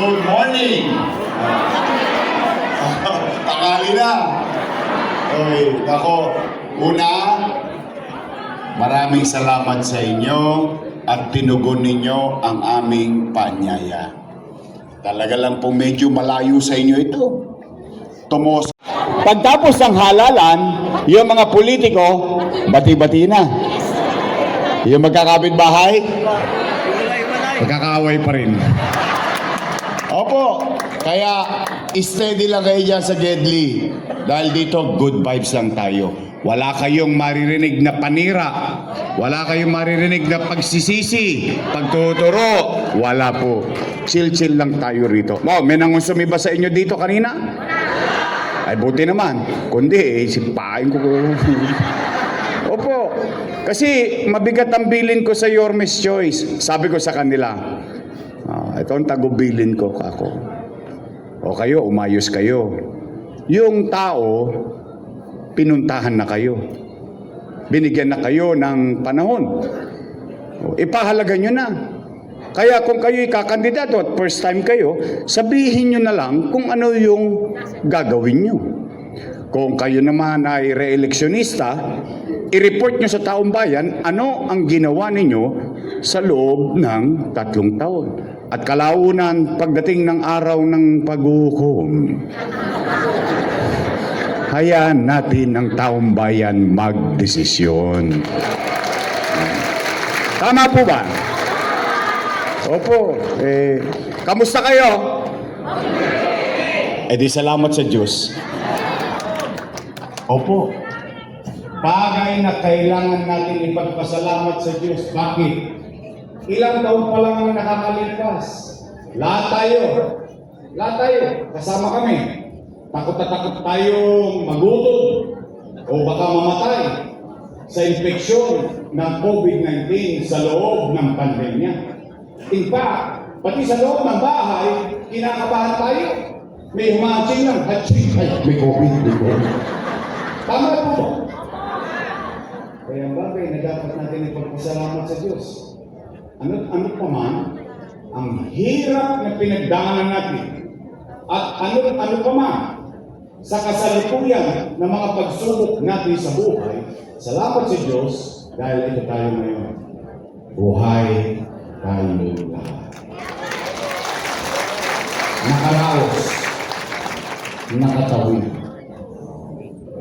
Good morning! Tanghali na! Okay, ako, una, maraming salamat sa inyo at tinugon ninyo ang aming paanyaya. Talaga lang po medyo malayo sa inyo ito. Pagtapos ng halalan, yung mga politiko, bati-bati na. Yung magkakapit-bahay, magkakaaway pa rin. Opo, kaya steady lang kayo dyan sa Gedli. Dahil dito, good vibes lang tayo. Wala kayong maririnig na panira. Wala kayong maririnig na pagsisisi, pagtuturo. Wala po. Chill-chill lang tayo rito. May nangunsumiba ba sa inyo dito kanina? Ay, buti naman. Kundi, sipain ko. Opo. Kasi mabigat ang bilin ko sa Your Miss Choice. Sabi ko sa kanila, ito ang tagubilin ko ako. O kayo, umayos kayo. Yung tao, pinuntahan na kayo. Binigyan na kayo ng panahon. Ipahalaga nyo na. Kaya kung kayo ikakandidato at first time kayo, sabihin nyo na lang kung ano yung gagawin nyo. Kung kayo naman ay re-eleksyonista, i-report nyo sa taong bayan ano ang ginawa ninyo sa loob ng 3 taon. At kalaunan pagdating ng araw ng paghukom, hayaan natin ang taong bayan magdesisyon. Tama po ba? Opo. Kamusta kayo? Di salamat sa Diyos. Opo. Bagay na kailangan natin ipagpasalamat sa Diyos. Bakit? Ilang taon pa lang ang nakakalipas. Lahat tayo. Kasama kami. Takot na takot tayong magutom o baka mamatay sa infeksyon ng COVID-19 sa loob ng pandemya. In fact, pati sa loob ng bahay, kinakabahan tayo. May humaching lang. Haching. Ay, may COVID. Tama po ba? Kaya bagay na dapat natin ipagpasalamat sa Diyos. Ano pa man, ang hirap na pinagdaanan natin at ano pa man sa kasalukuyan ng mga pagsubok natin sa buhay, salamat sa Diyos dahil ito tayo ngayon. Buhay tayo lahat. Nakaraos, nakatawid.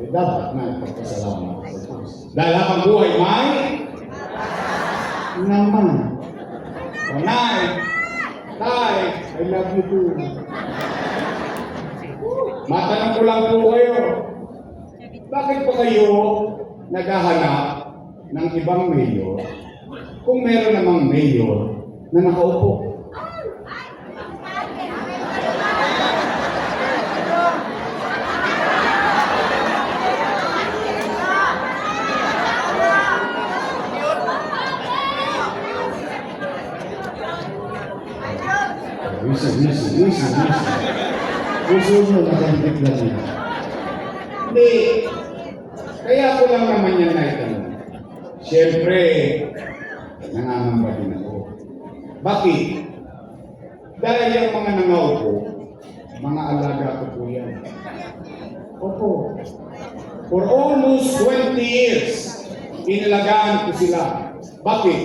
Dapat na ipagpasalamat sa Diyos. Dahil habang buhay may naman. Nay, Tay, I love you too. Matanong ko lang po kayo, bakit pa kayo naghahanap ng ibang mayor kung meron namang mayor na nakaupo? Listen. Gusto mo nakalitik na niya. Hindi. Kaya ko lang naman yan na itanong. Siyempre, nangangamba din ako. Bakit? Dahil yung mga nangaupo, mga alaga ko po yan. Opo. For almost 20 years, inalagaan ko sila. Bakit?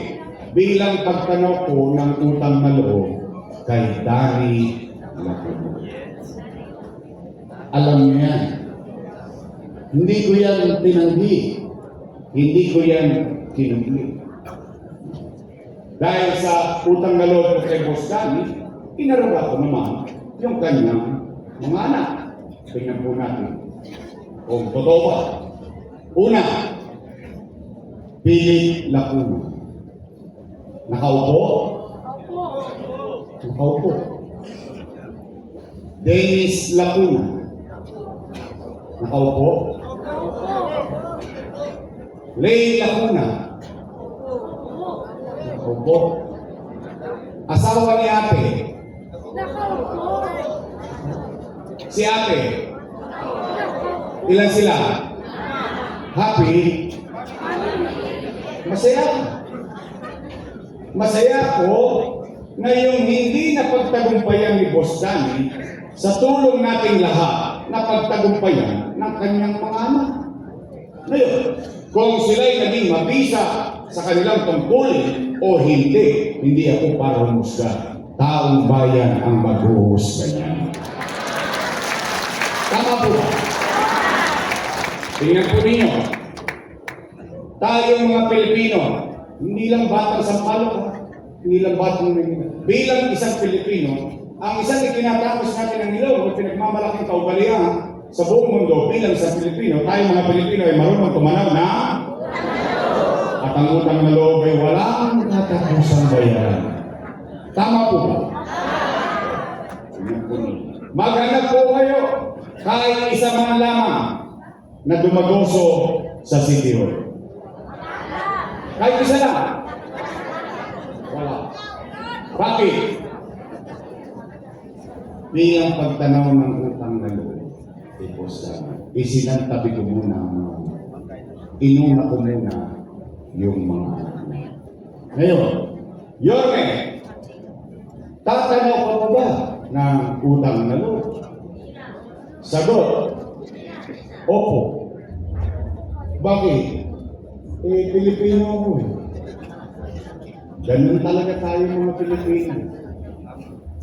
Bilang pagtanaw ko ng utang na loob kay Dari Lacuna. Alam niyo yan. Hindi ko yan tinanggi. Hindi ko yan kinugli. Dahil sa utang na loob ko kay Boss Danny, inaruga ko naman yung kanyang mga anak. Tingnan po natin kung totoo ba. Una, Philip Lacuna. Nakaupo? Nakaupo. Dennis Lacuna. Nakaupo. Lay Lacuna. Nakaupo. Asawa ni ate. Nakaupo. Si ate. Ilan sila? Happy? Masaya. Masaya ako na yung hindi napagtagumpayan ni Boss Danny sa tulong nating lahat na pagtagumpayan ng kanyang mga anak. Ngayon, kung sila'y naging mabisa sa kanilang tungkulin o hindi ako para humusga. Taong bayan ang maghuhusga niyan. Tama po ba? Tingnan po ninyo. Tayong mga Pilipino, hindi lang batang Sampaloc, hindi lang batang bilang isang Pilipino, ang isang itinatapos natin ng ilaw o pinagmamalaking kaugalian sa buong mundo bilang sa Pilipino, tayong mga Pilipino ay marunong tumanaw na at ang utang na loob ay walang tatapusang bayaran. Tama po ba? Maghanap po kayo kahit isa man lamang na dumagoso sa City Hall. Kahit isa lang. Wala. Bakit? Bilang pagtanaw ng utang na loob, isinantabi ko muna ang mga inuna ko muna yung mga ngayon, Yorme, tatanaw ka pa ba ng utang na loob? Sagot, opo. Bakit? Pilipino ako eh. Ganun talaga tayo mga Pilipino.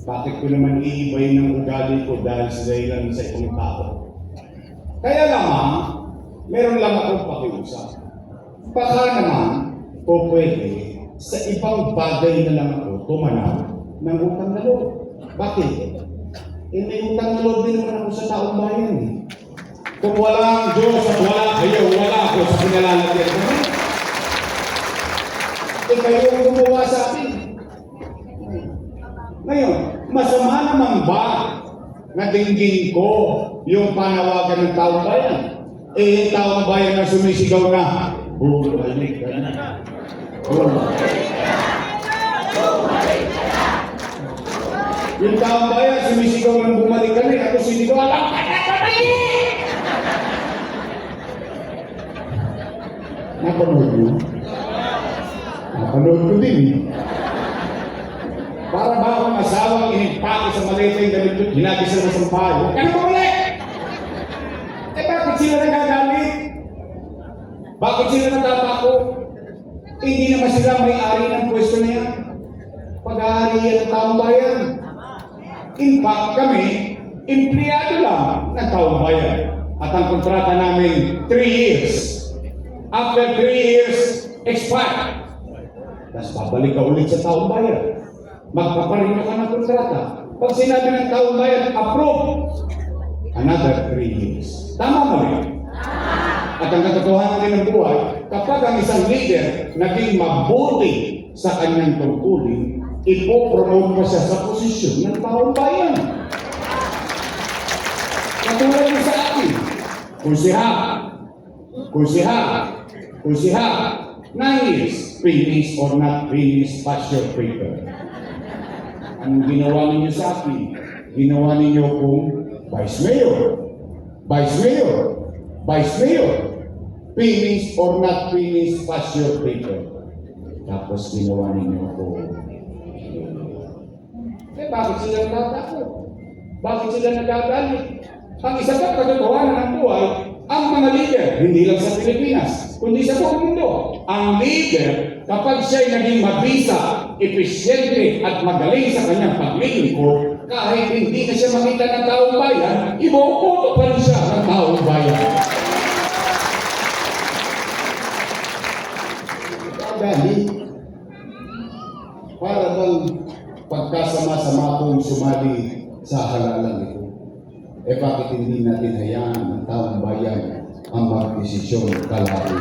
Bakit ko naman iibay ng ugali ko dahil sa dahilan sa ibang tao? Kaya naman, meron lang akong pakiusap. Baka naman, o pwede, sa ibang bagay na lang ako tumanaw ng utang na loob. Bakit? May utang na loob din naman ako sa taong bayan eh. Kung wala ang Diyos at wala kayo, wala ako sa pinalalagyan ko. Kayo ang gumawa sa akin. Ngayon, masama naman ba na dinggin ko yung panawagan ng taong bayan? Yung taong bayan na sumisigaw na, bumalik ka na. Bumalik ka na. Bumalik ka na. Yung taong bayan sumisigaw ng bumalik ka na. Ako sinigaw, alam ka na kamayin! Napanood mo? Napanood ko din eh. Para ba akong asawang inipake sa maleta yung damit ko, hinagis sa masampahan. Huwag ka na bumalik! Bakit sila nagagalit? Bakit sila natatakot? Hindi naman sila may-ari ng pwesto na yan. Pag-aari yan ng taong bayan. In fact, kami, empleyado lang ng taong bayan. At ang kontrata namin, 3 years. After 3 years, expire. Tapos babalik ka ulit sa taong bayan. Magpaparinga ka ng kontrata. Pag sinabi ng taong bayan, approve. Another 3 years. Tama ba rin? At ang katotohanan din ng buhay, kapag ang isang leader naging mabuti sa kanyang tungkulin, ipopromote pa siya sa posisyon ng taong bayan. Katulad mo sa akin, kunsiha, 9 years, finish or not finish, pass your paper. Ang ginawa ninyo sa akin, ginawa ninyo kung Vice Mayor, finish or not finish, pass your paper. Tapos ginawa ninyo ako. Bakit sila natatakot? Bakit sila nagagalit? Ang isa pa katotohanan ng buhay, ang mga leader, hindi lang sa Pilipinas, kundi sa buong mundo. Ang leader, kapag siya'y naging mabisa, episyente at magaling sa kanyang paglilingkod, kahit hindi na siya makita ng taong bayan, ibubuto pa rin siya ng taong bayan. Galit. Para bang pagkasama-sama kong sumali sa halalan ito. Bakit hindi natin hayaan ng taong bayan ang magdesisyon kalahati?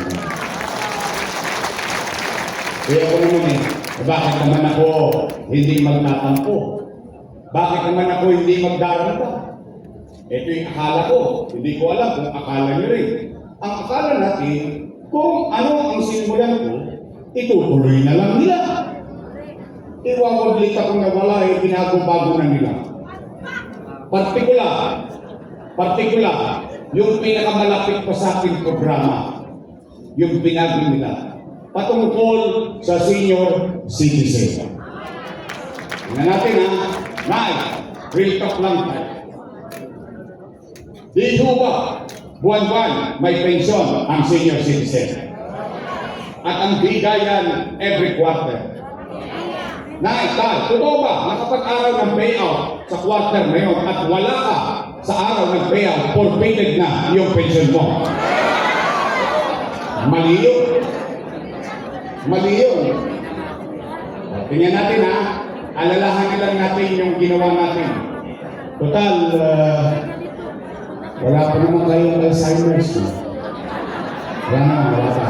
Kaya ako naman bakit naman ako hindi magtatampo? Bakit naman ako hindi magdaranta? Ito yung akala ko. Hindi ko alam kung akala nyo rin. Ang akala natin, kung ano ang sinimulan ko, itutuloy na lang nila. Iwawaglit akong nawala, binago-bago na nila. Partikular, yung pinakamalapit pa sa aking programa, yung binago nila, patungkol sa senior citizen. Tingnan natin ha. Nay, real talk lang tayo. Di ba, buwan-buwan may pensyon ang senior citizen. At ang bigayan every quarter. Nay, totoo ba, nakapag-araw ng payout sa quarter na yun at wala ka sa araw ng payout, forfeited na yung pension mo? Mali yun. Mali yun. Tingnan natin ha, alalahanin lang natin yung ginawa natin. Total, wala pa naman kayong Alzheimer's. Wala pa.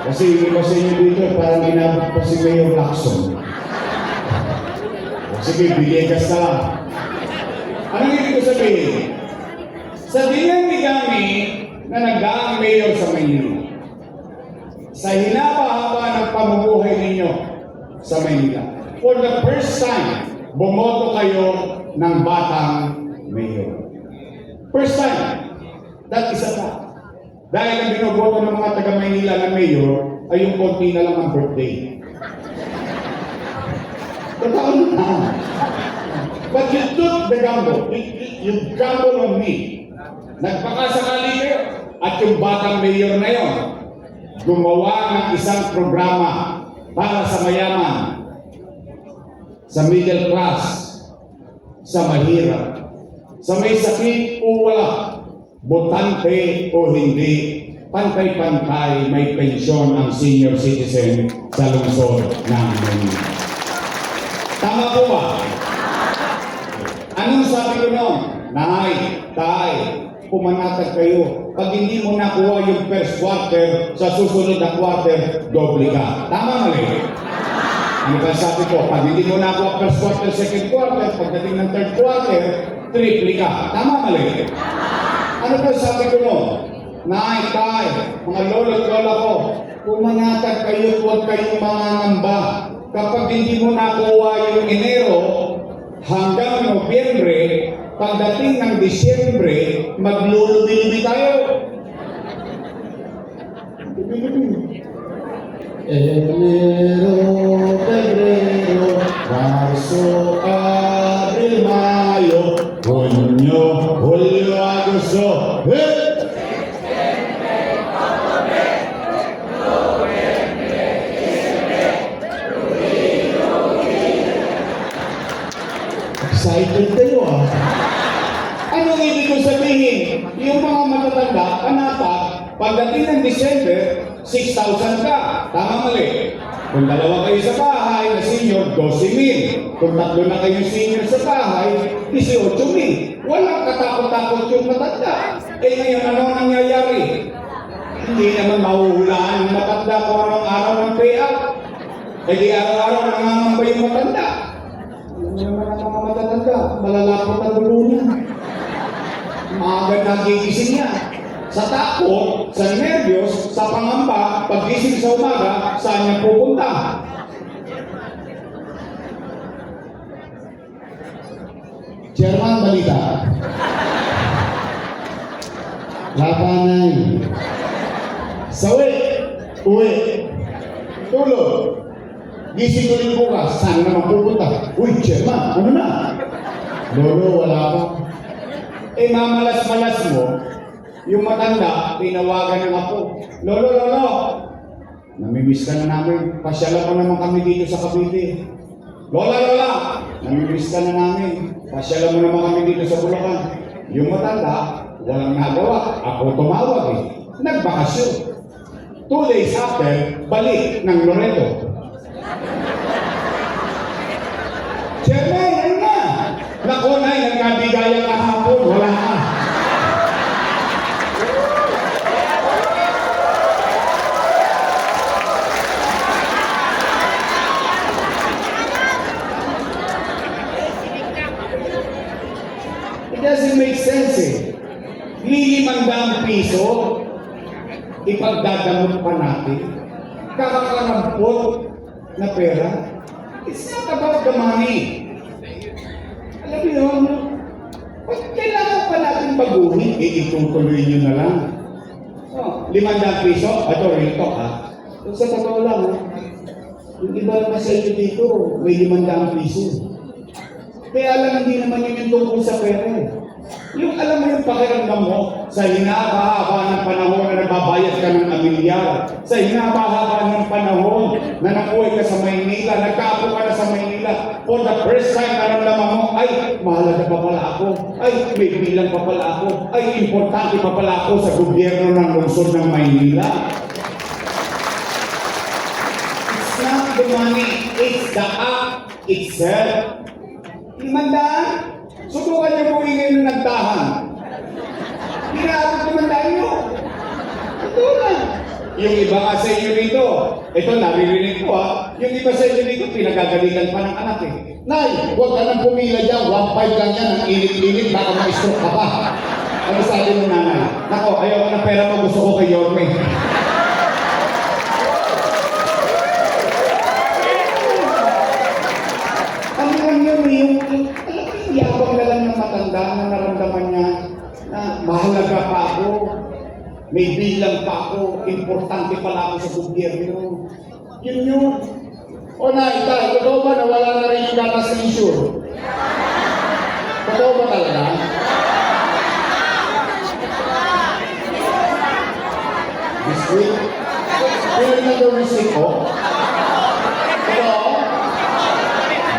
Kasi yung iba sa inyo dito, parang ginabot pa si Mayor Lacson. Sige, bilegas ka lang. Anong ibig ko sabihin? Sa dinami-dami na nagdaang mayor sa Maynila, sa hinaba-haba ng pamumuhay ninyo sa Maynila, for the first time, bumoto kayo ng batang mayor. First time. That is a fact. Dahil ang binoboto ng mga taga-Maynila na mayor ay yung konti na lang ang birthday. Totoo na. But you took the gamble. You gamble on me. Nagpakasakali kayo. At yung batang mayor na yon, gumawa ng isang programa para sa mayaman, sa middle class, sa mahirap, sa may sakit o wala, botante o hindi, pantay-pantay may pensyon ang senior citizen sa lungsod ng Maynila. Tama po ba? Anong sabi ko noon? Nay, tay, pumanatag kayo. Pag hindi mo nakuha yung first quarter, sa susunod na quarter, doble ka. Tama mali? Ano ba sabi ko? Pag hindi mo nakuha first quarter, second quarter, pagdating ng third quarter, triple ka. Tama mali? Ano ba sabi ko noon? Nay, tay, mga lolo at lola ko, pumanatag kayo, huwag kayong mangangamba. Kapag hindi mo nakuha yung Enero hanggang Nobyembre, pagdating ng Disyembre, maglulubi-lubi tayo. Enero, Febrero, Marso, Abril, Mayo, Junio, Julio, Agosto. Excited kayo ah. Anong ibig ko sabihin? Yung mga matatanda, panata, pagdating ng December, 6,000 ka. Tama mali. Kung dalawa kayo sa bahay na senior, 12,000. Kung tatlo na kayo senior sa bahay, 18,000. Walang katakot-takot yung matanda. Eh ngayon, ano ang nangyayari? Hindi naman mahuhulaan yung matanda kung anong araw ng payout. Eh di araw-araw nangangamba yung matanda. Hindi naman ang mga matatanda, malalapot ang dulo niya. Maaga nagigising niya. Sa takot, sa nervyos, sa pangamba, paggising sa umaga, saan niya pupunta? Chairman, balita. Lapanay. Sawi, uwi, tulog. Gising ko rin bukas, saan naman pupunta? Uy, Chairman, ano na? Lolo, wala pa. Eh, mamalas-malas mo, yung matanda, tinawagan ng ako. Lolo, namimiss ka na namin. Pasyalan mo naman kami dito sa Cavite. Lola, namimiss ka na namin. Pasyalan mo naman kami dito sa Bulacan. Yung matanda, walang nagawa. Ako tumawag eh. Nagbakasyon. 2 days after, balik ng Loreto. Chairman, ano na? Naku, Nay, nagkabigayan kahapon. Wala ka. It doesn't make sense eh. ₱500 ipagdadamot pa natin. Kakakarampot na pera. It's not about the money. Alam mo yun, pag kailangan pa natin baguhin, itutuloy nyo na lang. Oh, ₱500, ito real talk ha. Kung sa totoo lang, Yung iba naman sa inyo dito, may 500 piso. Kaya lang hindi naman yun yung tungkol sa pera. Yung alam mo yung pakiramdam mo, sa hinahaba ng panahon na nagbabayad ka ng amilyar, sa hinahaba ng panahon na nakuhay ka sa Maynila, nagkaapo ka na sa Maynila, for the first time naramdaman mo, ay, mahalaga pa pala ako, ay, may bilang pa pala ako, ay, importante pa pala ako sa gobyerno ng lungsod ng Maynila. It's not the money, it's the act itself. 500? Subukan niyo po ngayon ng nagtahan. Pinaabot 500 nyo. Ito na. Yung iba nga sa inyo dito, ito naririnig ko yung iba sa inyo dito, pinagagalitan pa ng anak eh. Nay, huwag ka nang pumila dyan, 1.5 lang yan, ang init-init, baka ma-stroke ka pa. Ano sabi mo nanay? Nako, ayaw ko ng pera mo, gusto ko kay Yorme. Ano lang yun, yung yabang na lang ng matanda na naramdaman niya na mahalaga pa ako, may bilang pa ako, importante pala ako sa gobyerno. Yun yun. O na, ita, totoo ba na wala na rin yung gatas ng insure? Totoo ba talaga? This week? Pero na daw this week, oh? Totoo?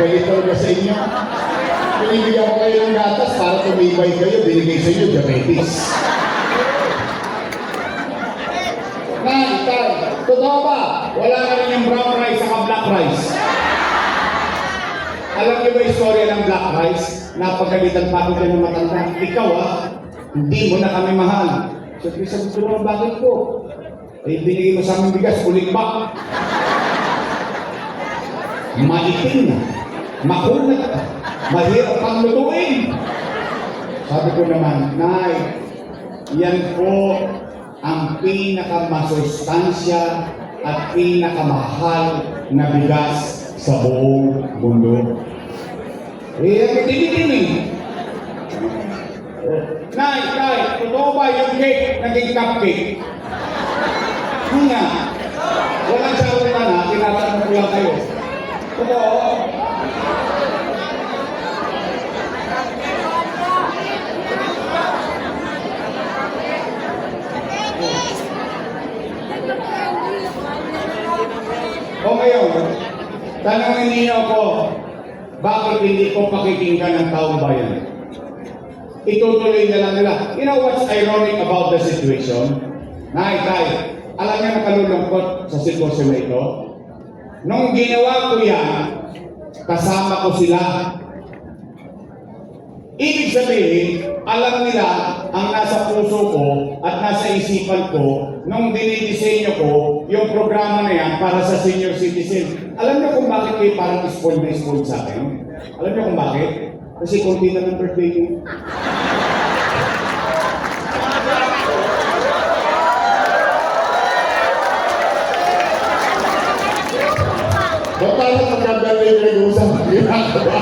Galit talaga sa inyo. Pinibigyan ko kayo ng gatas para tumibay kayo, binigay sa inyo diabetes. Tay, totoo ba? Wala na rin yung brown rice saka black rice. Alam niyo ba yung istorya ng black rice? Napagalitan pa ako dyan ng matanda. Ikaw hindi mo na kami mahal. Sabi sa gusto mo, bakit po? Eh, binigay mo sa aming bigas, ulit ba? Maitim na. Makunat. Mahirap pang lutuin. Sabi ko naman, Nay, yan po ang pinakamasustansya at pinakamahal na bigas sa buong mundo. Eh, ang tinitin eh. Nay, totoo ba yung cake naging cupcake? Nga. Walang sabi na, tinatanong ko lang kayo. Totoo? O ngayon, tanongin niyo ako, bakit hindi ko pakikinggan ng taong bayan? Itutuloy na lang nila. You know what's ironic about the situation? Nay, alam niyo nakalulungkot sa sitwasyon na ito? Nung ginawa ko yan, kasama ko sila. Ibig sabihin, alam nila ang nasa puso ko at nasa isipan ko nung dinidisenyo ko yung programa na yan para sa senior citizen. Alam niyo kung bakit kayo parang spoiled na spoiled sa akin? Alam niyo kung bakit? Kasi konti na ng birthday niyo. Ba't parang magkaganda yung nag-uusap ang ginagawa?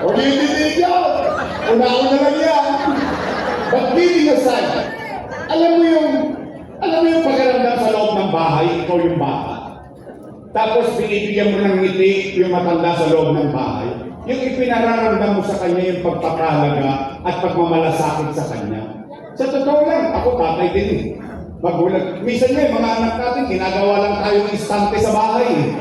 O hindi yan! Una-una lang yan! But kidding aside, alam mo yung pagkaramdam sa loob ng bahay, ikaw yung bata. Tapos binibigyan mo ng ngiti yung matanda sa loob ng bahay. Yung ipinararamdam mo sa kanya yung pagpapalaga at pagmamalasakit sa kanya. Sa totoo lang, ako tatay din eh. Magulat. Minsan nga mga anak natin, ginagawa lang tayong istante sa bahay eh.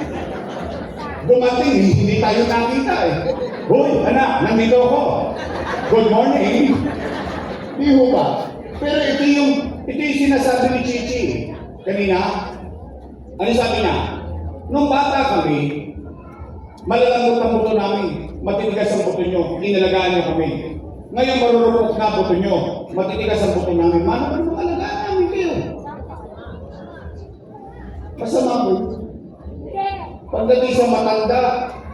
Dumating, hindi tayo nakita eh. Hoy, anak, nandito ako. Good morning. Di ho ba? Pero ito yung sinasabi ni Chichi. Kanina, ano sabi niya? Nung bata kami, malalambot ang buto namin. Matitigas ang buto nyo. Inalagaan nyo kami. Ngayon marurupok na buto nyo. Matitigas ang buto namin. Mano ba naman alagaan namin kayo? Masama po. Pagdating sa matanda,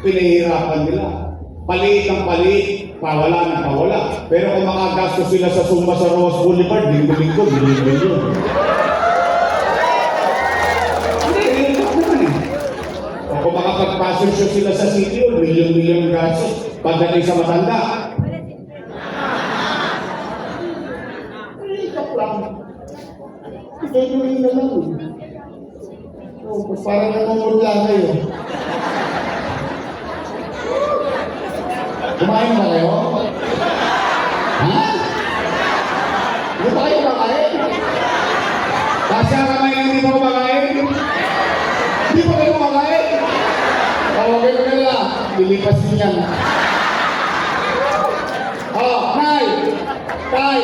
pinahirapan nila. Palit ng palit, pawala ng pawala. Pero kung makagastos sila sa Sumba sa Ross Boulevard, linggo-linggo, bilyon-bilyon. Hindi, ilok naman eh. O kung makapag-passion show sila sa city, milyon-milyon gastos. Pagdating sa matanda. Ilok lang. Ito yung na lang. So, Parang namumutla kayo. Kumain ba kayo? Ha? Hindi ba kayo kumakain? Kasi ang kamay na hindi mo kumakain? Hindi ba kayo kumakain? Tawagin ko nila. Lilipas din yan. Oh, Nay! Tay!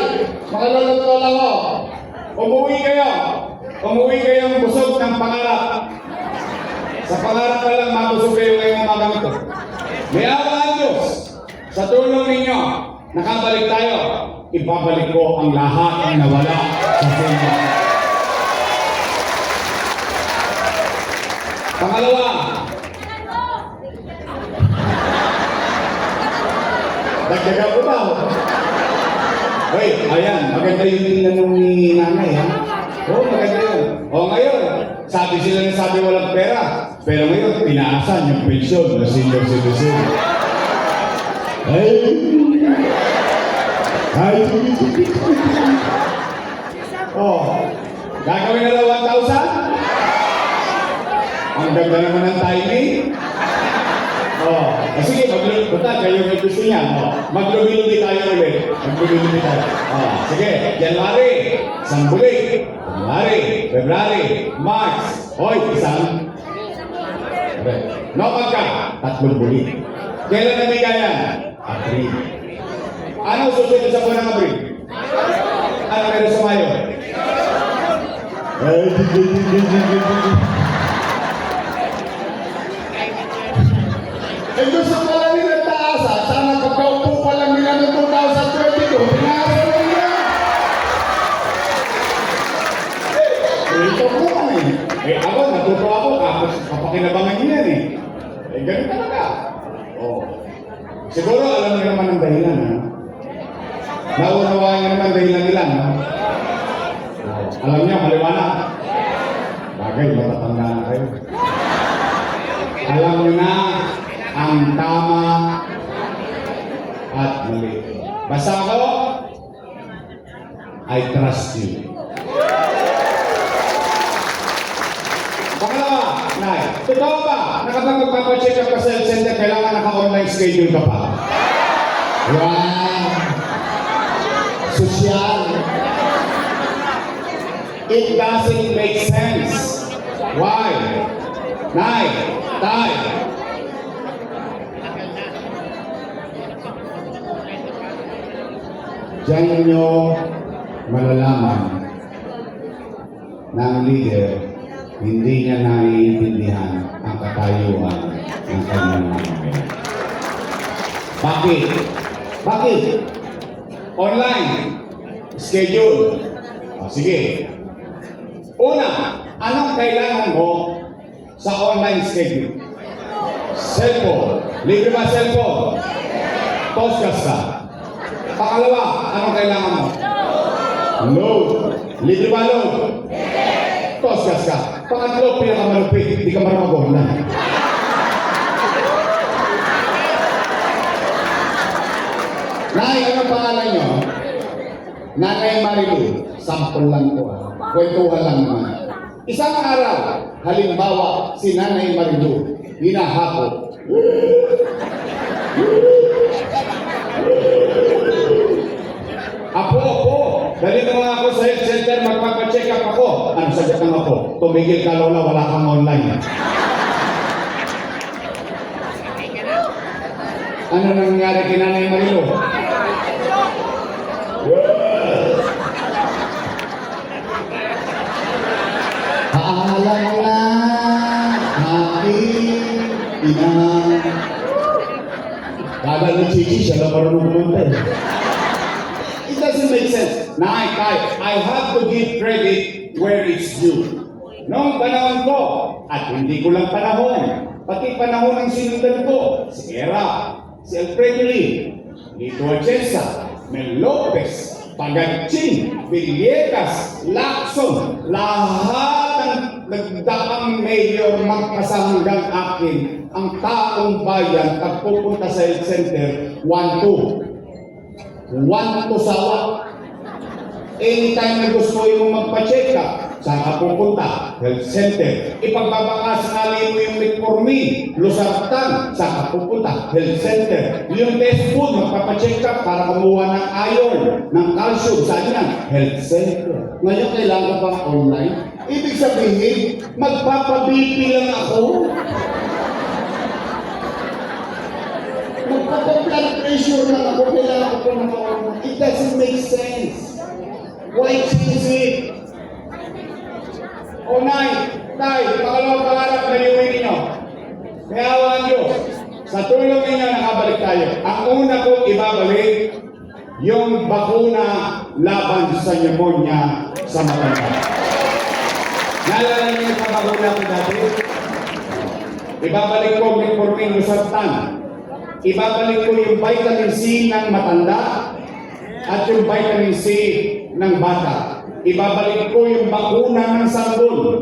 Mga lolo't lola ko! Umuwi kayo! Umuwi kayong busog ng pangarap. Sa pangarap pa lang mabusog kayo ngayong umagang ito. May awa ang Diyos. Sa tulong ninyo, nakabalik tayo. Ibabalik ko ang lahat ng nawala sa senda. Pangalawa, dagdagan ko ba? Hoy, ayan, maganda yung tinanong ni nanay, ha? Oo, maganda yun. O ngayon, sabi sila na sabi walang pera. Pero ngayon, pinaasan yung pensyon na senior citizen. Ay! Ay! Oh, gagawin na daw 1,000? Ang ganda naman ng timing. Oh, sige, maglulubi kayo may gusto niya. Oh, maglubi-lubi tayo ulit. Maglubi-lubi tayo. Oh, sige, January, isang bulik. January, February, March. Hoy, isang. No, magka, tatlong bulik. Kailan na bigayan? April. Ano susunod sa buwan ng April? Ano meron sa Mayo? Eh, gusto pala nila taasa. Sana pagkaupo pa lang nila ng 2022, pinasa na nila. Ito po kami. Ako, natuto ako. Kapakinabangan niya yan eh. Ganun talaga. Oh. Siguro alam niyo naman ang dahilan, ha? Naunawaan niyo naman dahilan nila, ha? Oh. Alam niyo, maliwanag. Bagay, matatanda na kayo. Alam niyo na ang tama at mali. Basta ako, I trust you. Pangalawa, Nay, totoo ba na kapag magpapacheck up ka sa health center, kailangan naka-online schedule ka pa? Wow! Sosyal. It doesn't make sense. Why? Nay, Tay, diyan nyo malalaman na ang leader hindi niya naiintindihan ang katayuan ng kanyang mamamayan. Bakit? Bakit? Online. Schedule. O, sige. Una, anong kailangan mo sa online schedule? Cellphone. Libre ba cellphone? Postcast ka. Pangalawa, anong kailangan mo? Load. Libre ba load? Postcast ka. Pangatlo, pinakamalupit. Hindi ka marunong na. Nay, anong pangalan nyo? Nanay Marilu. Sample lang ko, ha? Kwentuhan lang naman. Isang araw, halimbawa, si Nanay Marilu, hinahakot. Apo, dali mo nga ako sa health center, magpapacheck up ako. Ano sagot ng ako? Tumigil ka, Lola, wala kang online. Ano nangyari kay Nanay Marilu? Alam na aking ina. Kada ni Chichi, siya na marunong kumanta. It doesn't make sense. Nay, I have to give credit where it's due. Noong panahon ko, at hindi ko lang panahon, pati panahon ng sinundan ko, si Era, si Alfredo Lee, Lito Atienza, Mel Lopez, Pagachin, Villegas, Lacson, lahat ng nagdaang mayor magkasanggang akin, ang taong bayan, pagpupunta sa health center, 1-2 sawa. Anytime na gusto mo magpa-check up, saan ka pupunta? Health center. Ipagbabakasakali mo yung metformin, losartan, saan ka pupunta? Health center. Yung test food, magpapacheck up para kumuha ng iron, ng calcium, saan yan? Health center. Ngayon, kailangan bang online? Ibig sabihin, magpapa-BP lang ako. Magpapa-blood pressure lang ako, kailangan ko ng online. It doesn't make sense. Why change it? O Nay, pangalawang pangarap na iuwi ninyo. Kaya awan Diyos, sa tulong ninyo nakabalik tayo. Ang una kong ibabalik, yung bakuna laban sa pneumonia sa matanda. Naalala niyo yung bakuna ko dati? Ibabalik ko metformin losartan. Ibabalik ko yung vitamin C ng matanda at yung vitamin C ng bata. Ibabalik ko yung bakuna ng sanggol.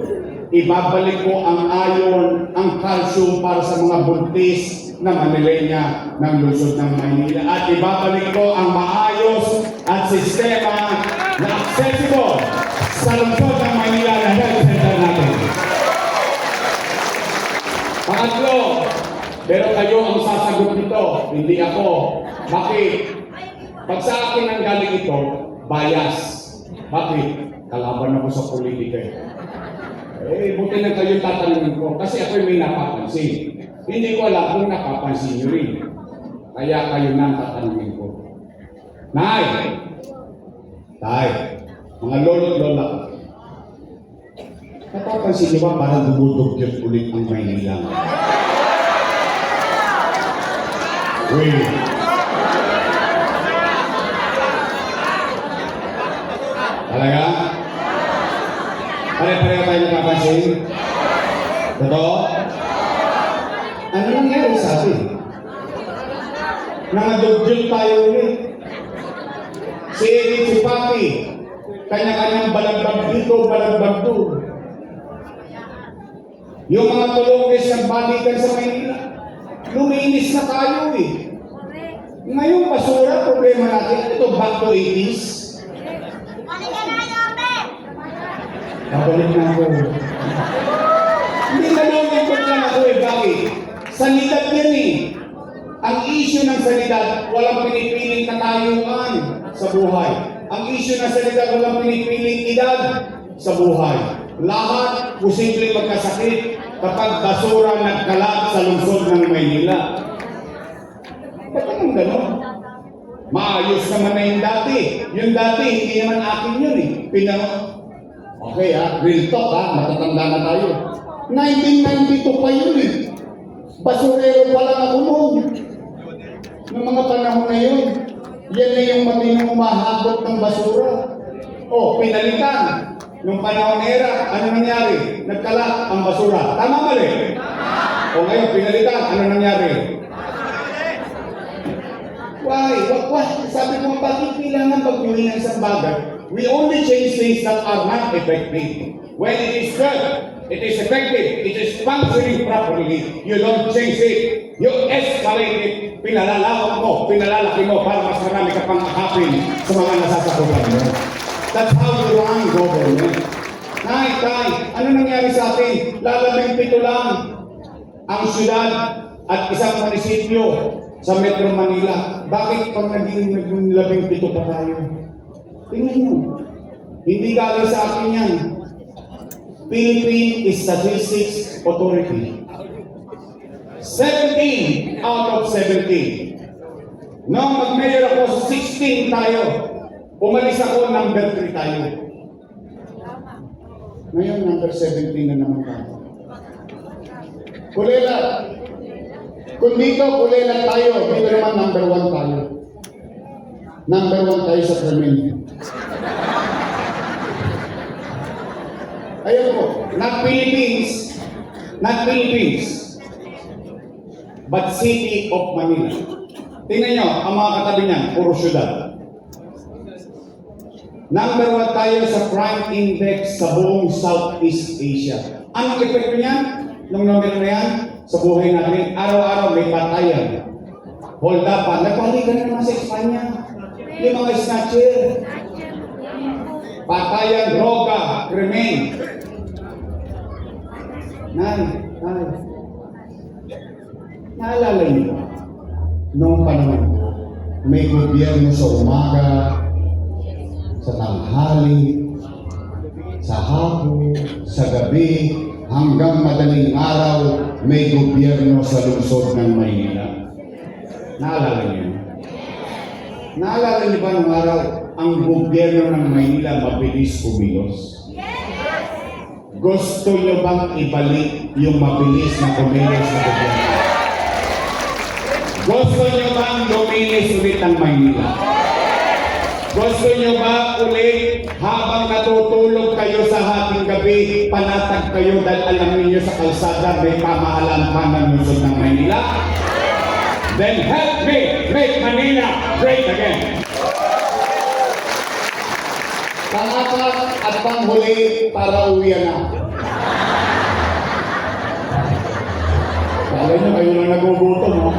Ibabalik ko ang iron, ang calcium para sa mga buntis na Manilenya ng lungsod ng Maynila. At ibabalik ko ang maayos at sistema na accessible sa lungsod ng Maynila na health center natin. Pangatlo, pero kayo ang sasagot nito, hindi ako. Bakit? Pag sa akin ang galing ito, bias. Bakit? Kalaban ako sa politika. Buti na kayo tatanungin ko kasi ako may napapansin. Hindi ko alam kung napapansin nyo rin. Kaya kayo nang tatanungin ko. Nay! Tay! Mga lolo-lola. Napapansin nyo ba parang dumudugyot ulit ang Maynila? Uy! Talaga? Pare-pareho tayo napapansin? Totoo? Ano nangyari sa atin? Nangadugyot tayo ulit. Si Edith, si Papi, kanya-kanyang balagbag dito, balagbag doon. Yung mga tulunggis ng balikan sa Maynila, luminis na tayo eh. Ngayon, basura, problema natin. Ito, back to 80s. Babalik na ako. Hindi nalulungkot lang ako eh. Bakit? Sanidad yan eh. Ang issue ng sanidad, walang pinipiling katayuan sa buhay. Ang issue ng sanidad, walang pinipiling edad sa buhay. Lahat posibleng magkasakit kapag basura nagkalat sa lungsod ng Maynila. Ba't naman gano'n? Maayos naman na yung dati. Yung dati, hindi naman akin yun eh. Okay real talk matatanda na tayo. 1992 pa yun eh. Basurero pa lang ako noon. Noong mga panahon na yun, yan na yung matinong umahagot ng basura. Pinalitan. Nung panahon era, ano nangyari? Nagkalat ang basura. Tama mali? Ngayon, pinalitan, ano nangyari? Why? Sabi ko, bakit kailangan pagpili ng isang bagay? We only change things that are not effective. When it is good, it is effective, it is functioning properly, you don't change it. You escalate it, pinalalawak mo, pinalalaki mo para mas marami ka pang akapin sa mga nasasakupan mo. That's how you run government. Tay, ano nangyari sa atin? Lalabing 7 lang ang syudad at isang munisipyo sa Metro Manila. Bakit pag naging 17 pa tayo? Tingnan nyo. Hindi galing sa akin yan. Philippine Statistics Authority. 17 out of 17. Nung mag-mayor ako sa 16 tayo, umalis ako, number 3 tayo. Ngayon, number 17 na naman tayo. Kulela. Kung dito, kulela tayo, dito naman number 1 tayo. Number 1 tayo sa Kremlin. Ayun po, not Philippines, but City of Manila. Tingnan nyo, ang mga katabi niyan, puro syudad. Number 1 tayo sa crime index sa buong Southeast Asia. Anong epekto niyan? Nung numero na yan, sa buhay natin, araw-araw may patayan. Hold up, nagpahalikan na naman sa Espanya. Yung mga snatcher. patayan, droga, krimen. Nay, naalala niyo ba? Noong panahon, may gobyerno sa umaga, sa tanghali, sa hapon, sa gabi, hanggang madaling araw, may gobyerno sa lungsod ng Maynila. Naalala niyo? Naalala niyo ba nung araw, ang gobyerno ng Maynila mabilis kumilos? Gusto niyo bang ibalik yung mabilis na kumilos na gobyerno? Gusto niyo bang luminis ulit ang Maynila? Gusto niyo ba ulit habang natutulog kayo sa hating gabi, panatag kayo dahil alam niyo sa kalsada may pamahalaan pa ng lungsod ng Maynila? Then help me make Manila great again. Pangapat at panghuli para uwian na. Kala niyo kayo lang nagugutom, no?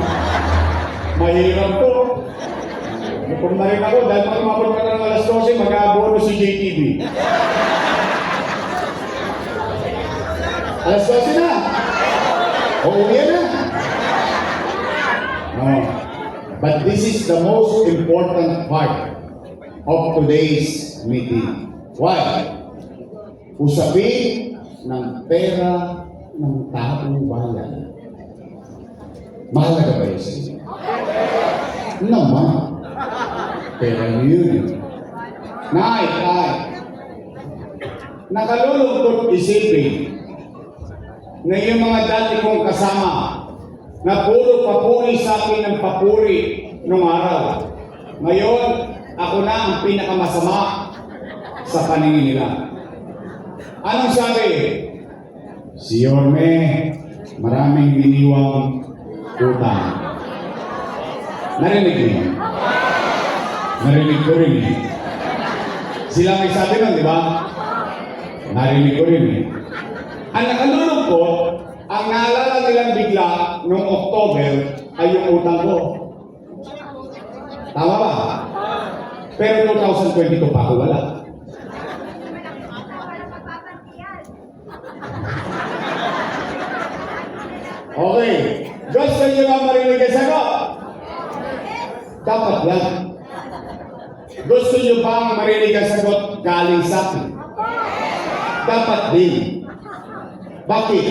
Mahirap to. Kung na rin ako, dahil pag umabot ka ng alas 12, mag-aabono si JTV. Alas 12 na. O uwian na. No. But this is the most important part of today's meeting. Why? Usapin ng pera ng taong bayan. Mahalaga ba yun sa inyo? Naman. Pera niyo yun. Nay, nakalulungkot isipin na yung mga dati kong kasama na puro papuri sa akin ng papuri nung araw. Ngayon, ako na ang pinakamasama sa paningin nila. Anong sabi? Si Yorme, maraming iniwang utang. Narinig niyo? Narinig ko rin eh. Sila may sabi nun, di ba? Narinig ko rin eh. Ang nakalulungkot, ang naalala nilang bigla noong October ay yung utang ko. Tama ba? Pero 2022 pa ako wala. Okay. Gusto niyo ba marinig ang sagot? Dapat yan. Gusto niyo ba marinig ang sagot galing sa akin? Dapat din. Bakit?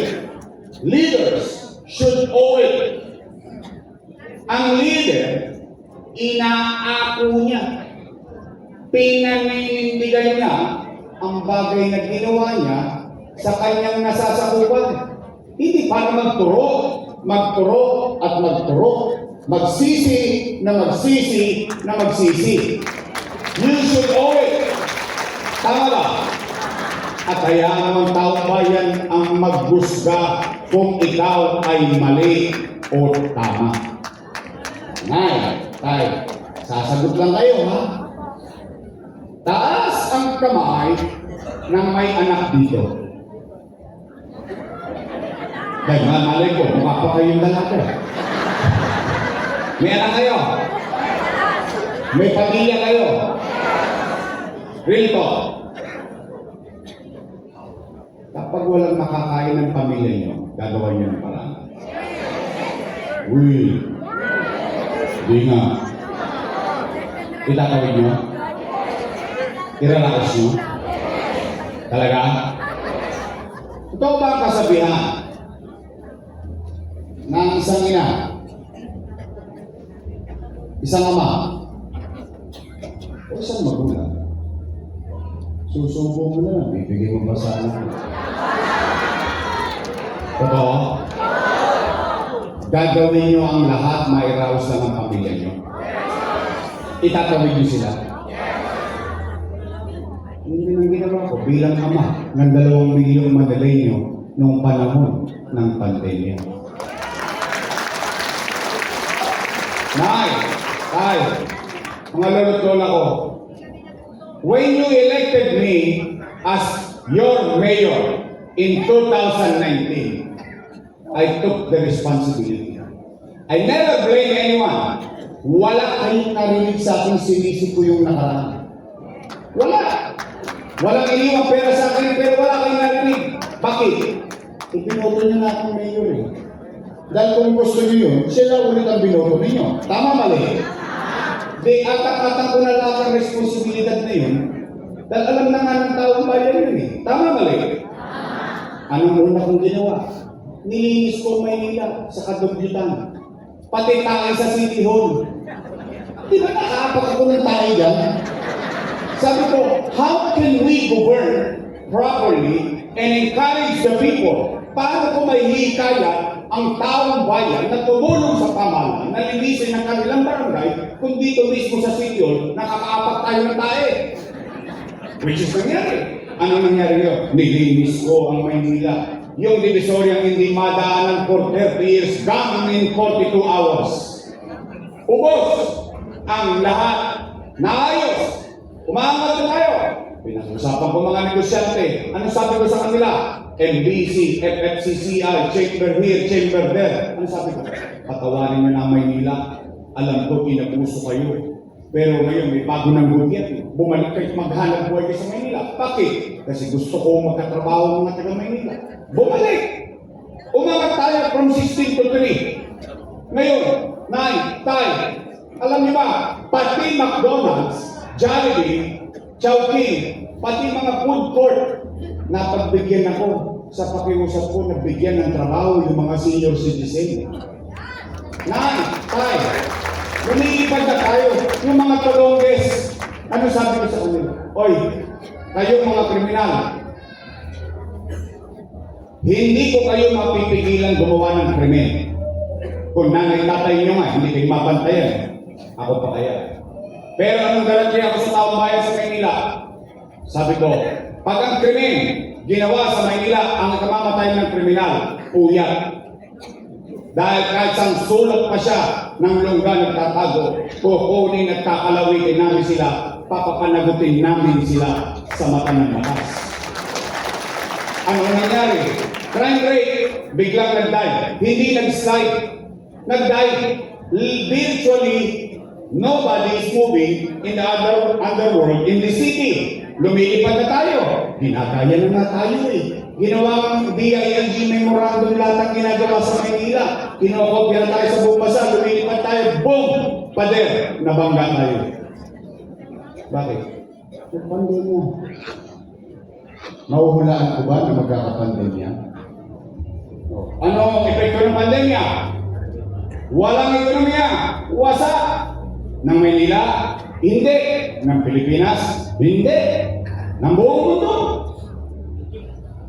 Leaders should owe it. Ang leader, inaako niya. Pinaninindigan niya ang bagay na ginawa niya sa kanyang nasasakupan. Hindi para magturo at magturo. Magsisi na magsisi na magsisi. You should owe it. Tama ba? At hayaan naman taong bayan ang maghusga kung ikaw ay mali o tama. Nay, tay, sasagot lang kayo, ha? Taas ang kamay ng may anak dito. Dahil malay ko, mukha pa kayong lalaki. May anak kayo? May pamilya kayo? Real talk. Kapag walang makakain ng pamilya nyo, gagawa nyo ng paraan. Uy, di nga. Itatawid nyo? Iralakas nyo? Talaga? Ito ba ang kasabihan ng isang ina, isang ama, o isang magulang? Susubo mo na lang, bibigay mo ba sa anak? Totoo? Gagawin nyo ang lahat, mairaos lang ang pamilya nyo. Itatawid nyo sila. Hindi nang ginawa ko bilang ama ng 2 milyong Mandalenyo noong panahon ng pandemya. Nay, mga lolo't lola ko, when you elected me as your mayor in 2019, I took the responsibility. I never blame anyone. Wala kayong narinig sa akin sinisi ko yung nakaraan. Wala. Walang iniwang pera sa akin, pero wala kayong narinig. Bakit? Ibinoto niyo na akong mayor eh. Dahil kung gusto niyo yun, sila ulit ang binoto ninyo. Tama mali? Di, atak-atak ko na lahat ang responsibilidad na yun. Dahil alam na nga ng taong bayan yun eh. Tama mali? Anong una kong ginawa? Nilinis ko ang Maynila sa kadugyutan. Pati tayo sa City Hall. Di ba nakaapak ako ng tayo dyan? Sabi ko, how can we govern properly and encourage the people? Paano ko may hikaya ang taong bayan na tumulong sa pamahalaan na linisin ng kanilang barangay kung dito mismo sa City Hall nakakaapak tayo ng tae? Which is nangyari. Ano nangyari yun? Nilinis ko ang Maynila. Yung divisoryang hindi madaanan for 30 years, gone in 42 hours. Ubos ang lahat. Naayos. Umaangat na tayo. Pinag-usapan ko mga negosyante. Ano sabi ko sa kanila? MBC, FFCCI, chamber here, chamber there. Ano sabi ko? Patawarin nyo na Maynila. Alam ko, inabuso kayo. Pero ngayon, may bago ng gobyerno. Bumalik kayo, maghanap buhay kayo sa Maynila. Bakit? Kasi gusto ko magkatrabaho ng mga taga Maynila. Bumalik! Umangat tayo from 16 to 3. Ngayon, 9, 10. Alam niyo ba, pati McDonald's, Jollibee, Chowking, pati mga food court, napagbigyan ako sa pakiusap ko, nagbigyan ng trabaho yung mga senior citizen. 9, 10. Lumilipad na tayo. Yung mga tulonges, ano sabi ko sa kanila? Oy, kayong mga kriminal, hindi ko kayo mapipigilan gumawa ng krimen. Kung nanay tatay nyo nga, hindi kayo mapantayan. Ako pa kaya. Pero anong garantiya ako sa taong bayan sa Maynila? Sabi ko, pag ang krimen ginawa sa Maynila, ang kamamatay ng kriminal, uyat. Dahil kahit sang sulot pa siya ng lungga nagtatago, kukunin at kakalawitin namin sila, papapanagutin namin sila sa mata ng batas. Ano nangyari? Crime rate, biglang nag-dive. Hindi nag-slide. Nag-dive. Virtually, nobody is moving in the underworld in the city. Lumilipad na tayo. Ginagaya na nga tayo eh. Ginawa ng DILG memorandum lahat ang ginagawa sa Maynila. Kinokopya na tayo sa buong bansa. Lumilipad tayo. Boom! Pader! Nabangga tayo. Bakit? Pandemya. Mahuhulaan ko ba na magkakapandemya? Ano ang epekto ng pandemya? Walang ekonomiya. Wasak. Ng Maynila? Hindi. Ng Pilipinas? Hindi. Ng buong mundo?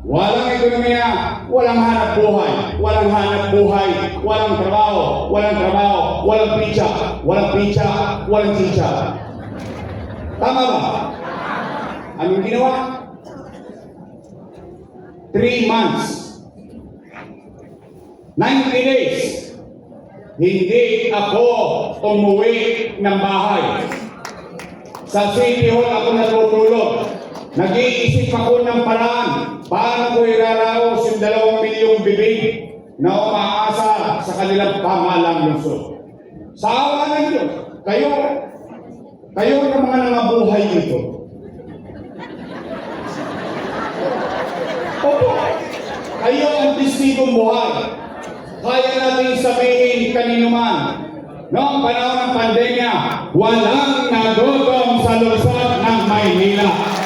Walang ekonomiya, walang hanap buhay, walang hanap buhay, walang trabaho, walang pitsa, walang chicha. Tama ba? Anong ginawa? 3 months. 90 days. Hindi ako umuwi ng bahay. Sa City Hall ako natutulog. Nag-iisip ako ng paraan paano ko iraraos yung 2 milyong bibig na umaasa sa kanilang pamahalang lungsod. Sa awa ng Diyos, kayo ng mga nangabuhay dito. Opo, kayo ang testigong buhay. Kaya natin sabihin kanino man, noong panahon ng pandemya, walang nagutom sa lungsod ng Maynila.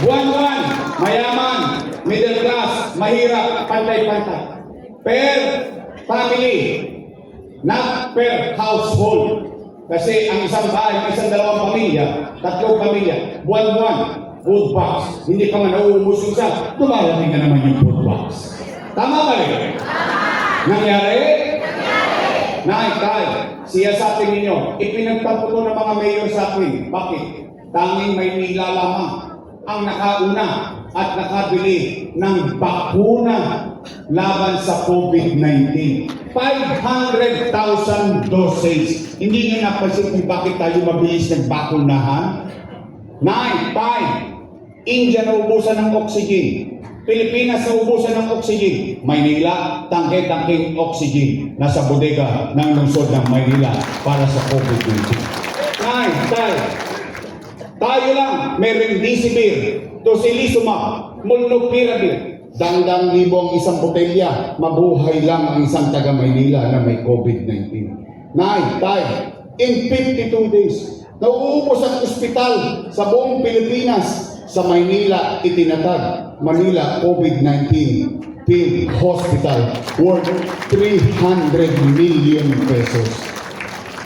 Buwan-buwan, mayaman, middle class, mahirap, pantay-pantay. Per family, not per household. Kasi ang isang bahay, isang 2 pamilya, 3 pamilya, buwan-buwan, food box. Hindi pa nga nauubos yung isa, dumarating na naman yung food box. Tama ba rin? Nangyari? Nangyari. Siya sa atin ninyo, ipinagtampo ko ng mga mayor sa akin. Bakit? Tanging Maynila lamang ang nakauna at nakabili ng bakuna laban sa COVID-19. 500,000 doses. Hindi nyo napansin kung bakit tayo mabilis nagbakunahan? 9. India naubusan ng oxygen. Pilipinas naubusan ng oxygen. Maynila, tangke-tangking oxygen. Nasa bodega ng lungsod ng Maynila para sa COVID-19. 9. Tayo lang, may remdesivir, tocilizumab, molnupiravir. Dang-dang libo ang isang botelya, mabuhay lang ang isang taga Maynila na may COVID-19. Nay, tay, in 52 days, nauubos ang ospital sa buong Pilipinas. Sa Maynila, itinatag Manila COVID-19 Field Hospital worth 300 million pesos.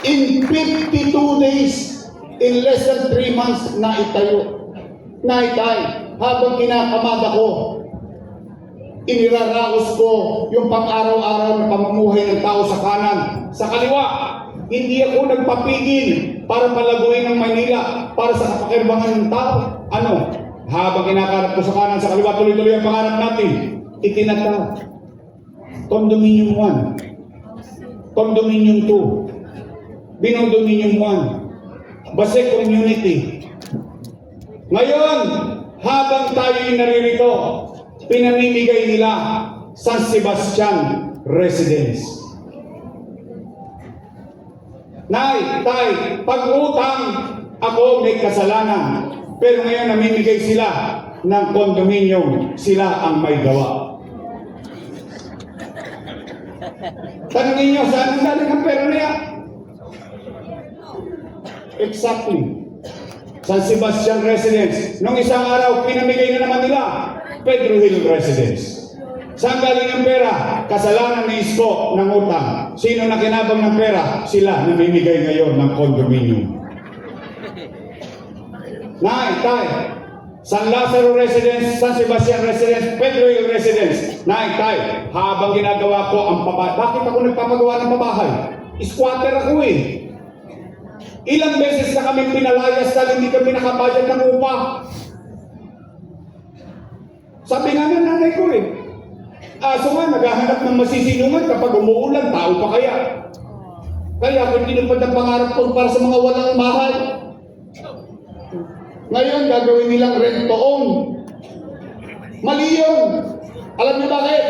In 52 days, in less than 3 months, naitayo. Naitay, habang kinakamad ako, iniraraos ko yung pang-araw-araw na pamumuhay ng tao sa kanan, sa kaliwa. Hindi ako nagpapigil para palaguin ang Maynila para sa kapakinabangan ng tao. Ano? Habang kinakarap ko sa kanan, sa kaliwa, tuloy-tuloy ang pangarap natin. Itinatag. Condominium 1. Condominium 2. Binodominium 1. Base Community. Ngayon, habang tayo'y naririto, pinamimigay nila San Sebastian Residence. Nay, tay, pag-utang ako may kasalanan. Pero ngayon namimigay sila ng condominium. Sila ang may gawa. Tanungin nyo, saan ang galing ang pera niya? Exactly. San Sebastian Residence. Nung isang araw, pinamigay na naman nila Pedro Hill Residence. Saan galing ang pera? Kasalanan ni Isko ng utang. Sino na kinabang ng pera? Sila namimigay ngayon ng condominium. Nay, tay, San Lazaro Residence, San Sebastian Residence, Pedro Hill Residence. Nay, tay, habang ginagawa ko ang pabahay. Bakit ako nagpapagawa ng pabahay? Squatter ako eh. Ilang beses na kami pinalayas dahil hindi kami nakabayad ng upa. Sabi nga ng nanay ko eh, aso nga, naghahanap ng masisinungan kapag umuulan, tao pa kaya. Kaya kung tinupad ang pangarap ko para sa mga walang bahay. Ngayon, gagawin nilang rent to own. Mali yun. Alam niyo bakit?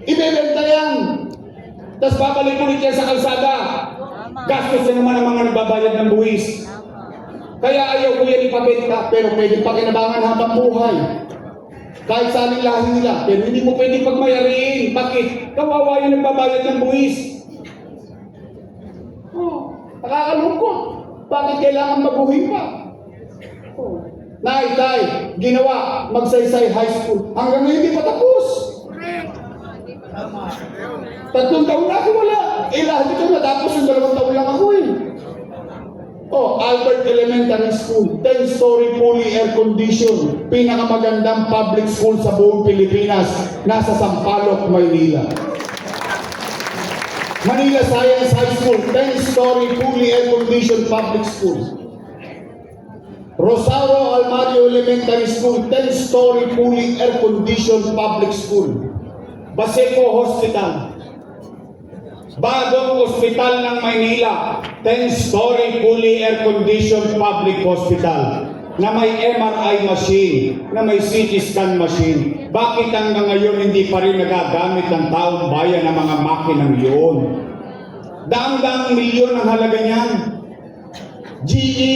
Ibebenta yan. Tapos babalik ulit yan sa kalsada. Gastos na naman ang mga nagbabayad ng buwis. Kaya ayaw ko yan ipabenta, pero pwede pakinabangan habang buhay. Kahit sa aling lahi nila, pero hindi mo pwede pagmayariin. Bakit? Kawawa yung nagbabayad ng buwis. Nakakalungkot. Bakit kailangan mabuhay pa? Nay, tay, ginawa, Magsaysay High School. Hanggang ngayon hindi pa tapos. 3 taon na ako wala. Lahat ito natapos yung 2 taon lang ako eh. Albert Elementary School, 10-story fully air-conditioned, pinakamagandang public school sa buong Pilipinas, nasa Sampaloc, Maynila. Manila Science High School, 10-story fully air-conditioned public school. Rosario Almario Elementary School, 10-story fully air-conditioned public school. Baseco Hospital, bagong ospital ng Maynila, 10-story fully air-conditioned public hospital na may MRI machine, na may CT scan machine. Bakit hanggang ngayon hindi pa rin nagagamit ng taong bayan ng mga makinang yun? Daang-daang milyon ang halaga niyan. GE.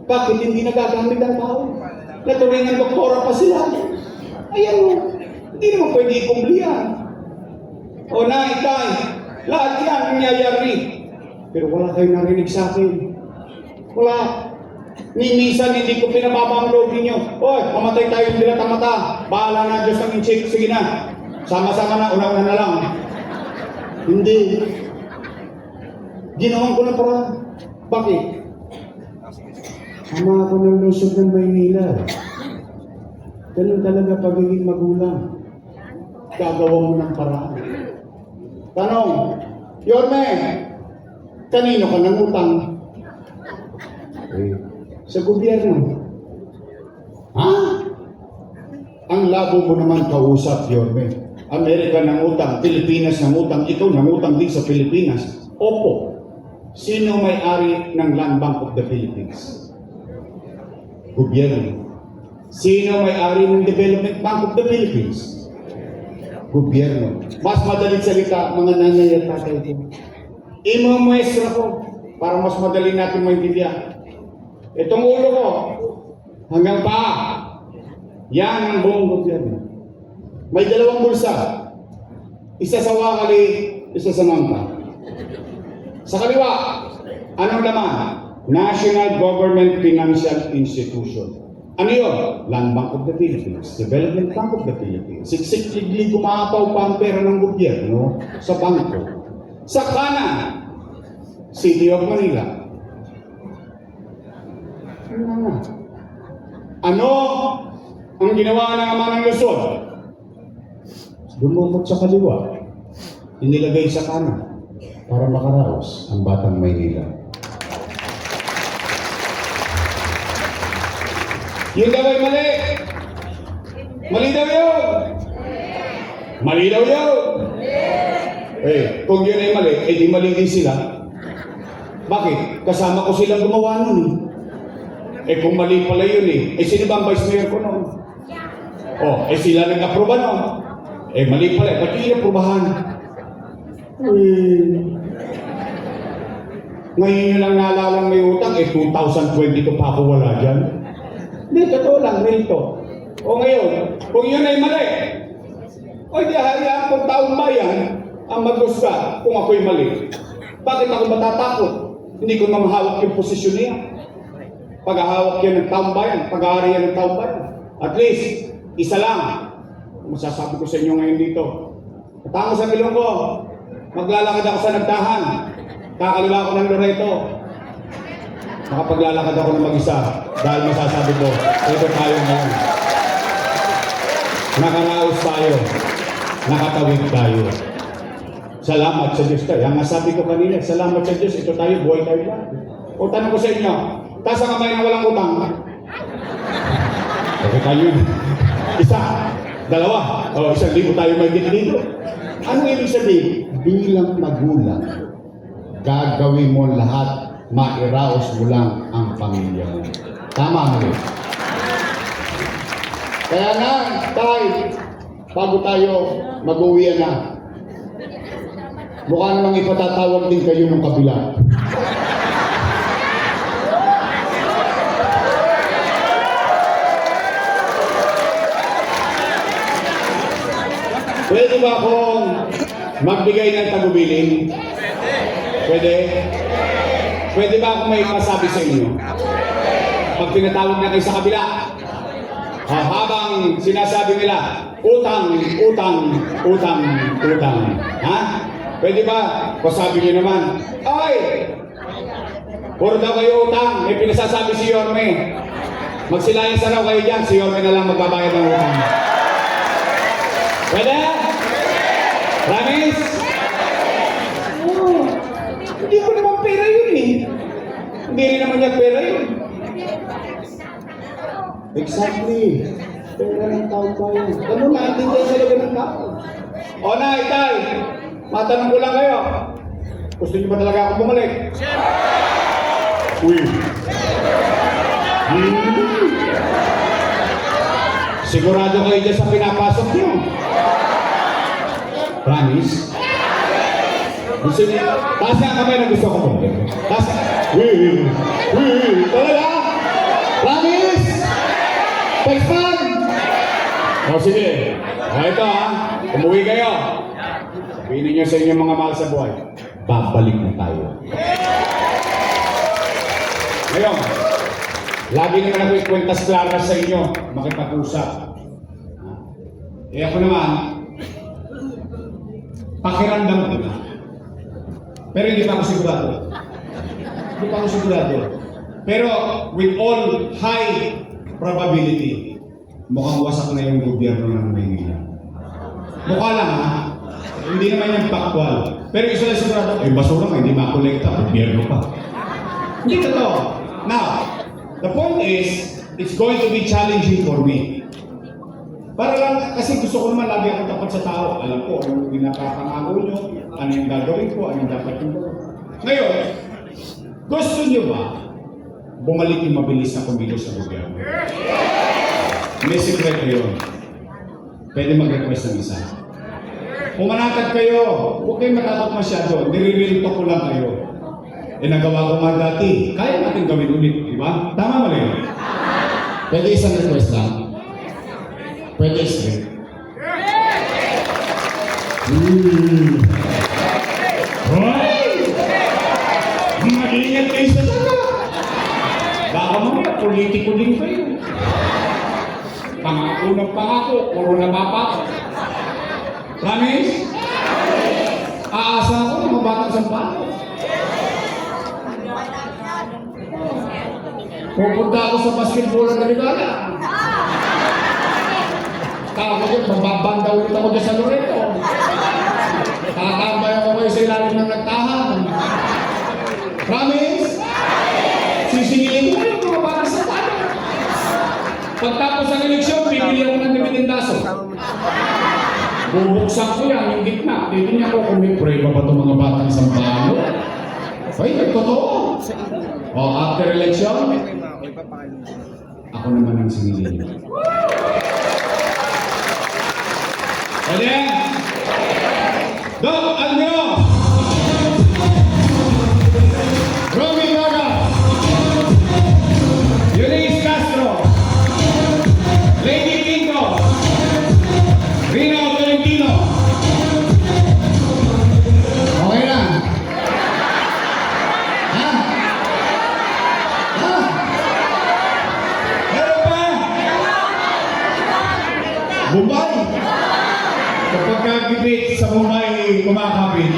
Bakit hindi nagagamit ang tao? Natuloy ng doktora pa sila. Ayan o. Hindi naman pwede ikumblihan. O nay, tay, lahat yan nangyayari. Pero wala kayo narinig sa akin. Wala. Minsan hindi ko pinababa ang loob ninyo. Oy, pamatay tayo ng dilatang mata. Bahala na Diyos ang inchik. Sige na. Sama-sama na, una-una na lang. Hindi. Ginawan ko na parang. Bakit? Ama ako ng lusog ng Maynila. Ganun talaga pagiging magulang. Gagawa mo ng paraan. Tanong, Yorme, kanino ka nangutang? Sa gobyerno. Ha? Ang labo mo naman kausap, Yorme. Amerika nangutang, Pilipinas nangutang, ikaw nangutang din sa Pilipinas. Opo. Sino may-ari ng Land Bank of the Philippines? Gobyerno. Sino may-ari ng Development Bank of the Philippines? Gobyerno. Mas madaling salita, mga nanay at tatay ko. Imamuestra ko para mas madali natin maintindihan. Itong ulo ko, hanggang paa. Yan ang buong gobyerno. May dalawang bulsa. Isa sa wakali, isa sa mangka. Sa kaliwa, anong laman? National Government Financial Institution. Ano yun? Land Bank of the Philippines, Development Bank of the Philippines. Siksikliglig gumapaw pa ang pera ng gobyerno sa bangko. Sa kanan, City of Manila. Ano ang ginawa ng ama ng Luzon? Dumukot sa kaliwa, inilagay sa kanan para makaraos ang batang Maynila. Yun daw ay mali. Mali daw yun. Mali daw yun. Kung yun ay mali, di mali din sila. Bakit? Kasama ko silang gumawa nun. Kung mali pala yun sino ba ang vice mayor ko noon? Sila nag-aproba noon. Mali pala. Ba't yung inaprobahan? Ngayon nyo lang naalalang may utang, 2022 pa ako wala dyan. Hindi, totoo lang, rito. Ngayon, kung yun ay mali, di hayaan kong taong bayan ang magusga kung ako'y mali. Bakit ako matatakot? Hindi ko mamahawak yung posisyon niya. Paghahawak yan ng taong bayan, pag-aari yan ng taong bayan. At least, isa lang, masasabi ko sa inyo ngayon dito. Katama sa bilong ko, maglalakad ako sa nagdahan, kakaliwa ako ng Loreto. Makapaglalakad ako ng mag-isa dahil masasabi ko, ito tayo ngayon. Nakaraos tayo, nakatawid tayo. Salamat sa Diyos tayo. Ang nasabi ko kanina, salamat sa Diyos, ito tayo, buhay tayo lang. O tanong ko sa inyo, taas ang kamay na walang utang. Okay tayo. Isa, dalawa, 1,000 tayo may dito. Ano ibig sabihin? Bilang magulang, gagawin mo lahat, mairaos mo lang ang pamilya mo. Tama mo rin. Kaya nga, tayo, bago tayo mag-uwian na, mukha namang ipatatawag din kayo ng kabila. Pwede ba akong magbigay ng tagubilin? Pwede? Pwede ba akong may masabi sa inyo? Pag pinatawag na kayo sa kabila, habang sinasabi nila, utang, utang, utang, utang. Ha? Pwede ba? Pasabi niyo naman, ay! Puro daw kayo utang, may pinasasabi si Yorme. Magsilayas na raw kayo dyan, si Yorme na lang magbabayad ng utang. Pwede? Promise? Hindi ko naman pera yun Hindi rin naman niya pera yun. Exactly. Pera ng tao pa yun. Ano naintindihan talaga ng tao? Na, Itay, matanong ko lang kayo. Gusto niyo ba talaga akong bumalik? Uy. Sigurado kayo dyan sa pinapasok niyo. Promise? Gusto niyo? Taas nga kamay na gusto ko bumalik. Taas nga. Talaga? Promise? Text man? Sige. Ito umuwi kayo. Sabihin niyo sa inyong mga mahal sa buhay, babalik na tayo. Ngayon, lagi naman ako ikwentas klaras sa inyo, makipag-usap. Ako naman, pakiramdam ko na. Pero hindi pa ako sigurado. Hindi pa ako sigurado. Pero with all high probability, mukhang wasak na yung gobyerno ng Maynila. Mukha lang hindi naman yung factual. Pero isa lang sigurado, basura nga, hindi makolekta, gobyerno pa. Hindi totoo. Now, the point is, it's going to be challenging for me. Para lang, kasi gusto ko naman lagi akong tapat sa tao. Alam ko, ano yung pinapapangako nyo, ano yung gagawin ko, ano yung dapat yung gawin. Ngayon, gusto nyo ba bumalik yung mabilis na kumilos sa gobyerno? May sikreto yun. Pwede mag-request ng isa. Kung manatag kayo, huwag kayong matatak masyado. Nire-real talk ko lang kayo. Nagawa ko man dati, kaya natin gawin ulit. di ba? Tama mali? Pwede isang request lang? Pwede straight? Hoy! Mag-iingat kayo sa taga! Baka mamaya, politiko din kayo. Pangako ng pangako, puro na papa. Promise? Aasa ako ng mga batang sampalo. Pupunta ako sa basketball ng Regala. Tapos yun, mababanda ulit ako dyan sa Loreto. Tatambay ako kayo sa ilalim ng nagtahan. Promise? Sisingilin ko kayo mga batang sampalo. Pagtapos ng eleksyon, bibili ako ng dividindaso. Bubuksan ko yan, yung gitna. Titignan ko kung may prueba ba itong mga batang sampalo. Ay, totoo. O, after election, ako naman ang sinilin. O then, Doc Agno! Romy Baga! Eunice Castro! Lady Quinto! Rino Tolentino! Okay na? Ha? Ha? Meron pa? Mumbai! Kapag kagibit sa Mumbai, kumakapit.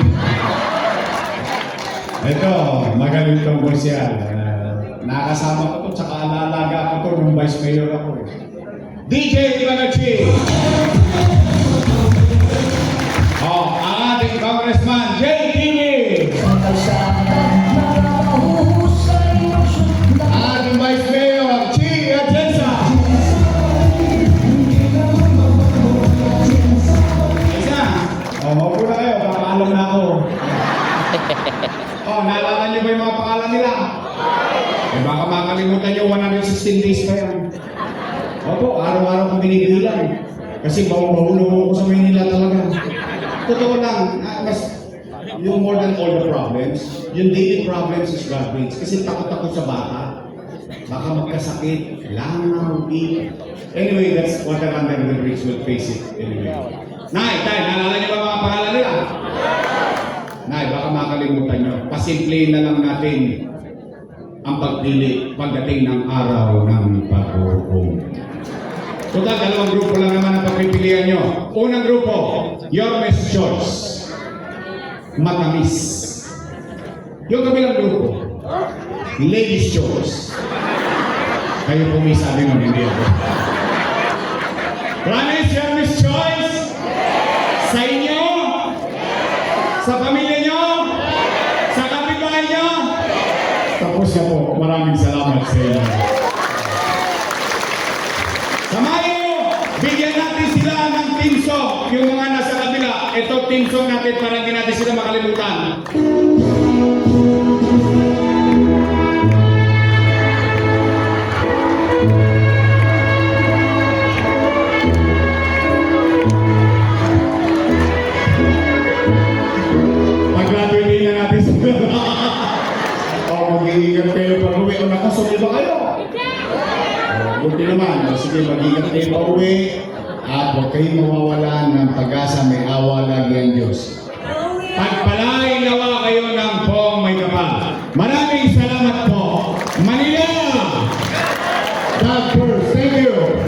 Ito, magaling tong boys yan. Nakasama ko to, tsaka nalaga ko to nung vice mayor ako. DJ Ibagachi! Oh, ang ating congressman, JTV! Ang ating vice mayor, Chi Atienza! Isa! Oh, maupo na kayo, pakaalam na ako. Oh, naalala niyo ba yung mga pangalan nila? Eh, baka makalimutan niyo 116 days pa yan. Opo, araw-araw kong binibilang. Kasi baho-bahulo ko sa Maynila talaga. Totoo lang, yung more than all the problems, yung daily problems is garbage. Kasi takot ako sa bata. Baka magkasakit, langaw, weak. Anyway, that's what the London will reach will face it. Anyway. Nay, naalala niyo ba mga pangalan nila? Nay, baka makalimutan niyo. Pasimple na lang natin ang pagpili pagdating ng araw ng pag-uong. Total, dalawang grupo lang naman ang pagpipilian nyo. Unang grupo, Yormes Choice. Matamis. Yung kabilang grupo, Ladies Choice. Kayo pumisabi nun, hindi ako. Promise, Yormes Choice? Sa inyo? Sa pamilya nyo? Sa kapitbahay nyo? Tapos na po. Maraming salamat sa inyo. Sa Mayo, bigyan natin sila ng team song. Yung mga nasa kabila, ito team song natin para hindi natin sila makalimutan. Pag-graduate na natin sila. Mag-iingat kayo pag-uwi. O nakasuli ba kayo? Buti naman. Sige, mag-iingat kayo pag-uwi. At huwag kayong mawawalan ng pag-asa. May awa lagi ang Diyos. Pagpalain nawa kayo ng Pong May Kapal. Maraming salamat po. Manila! God first. Thank you.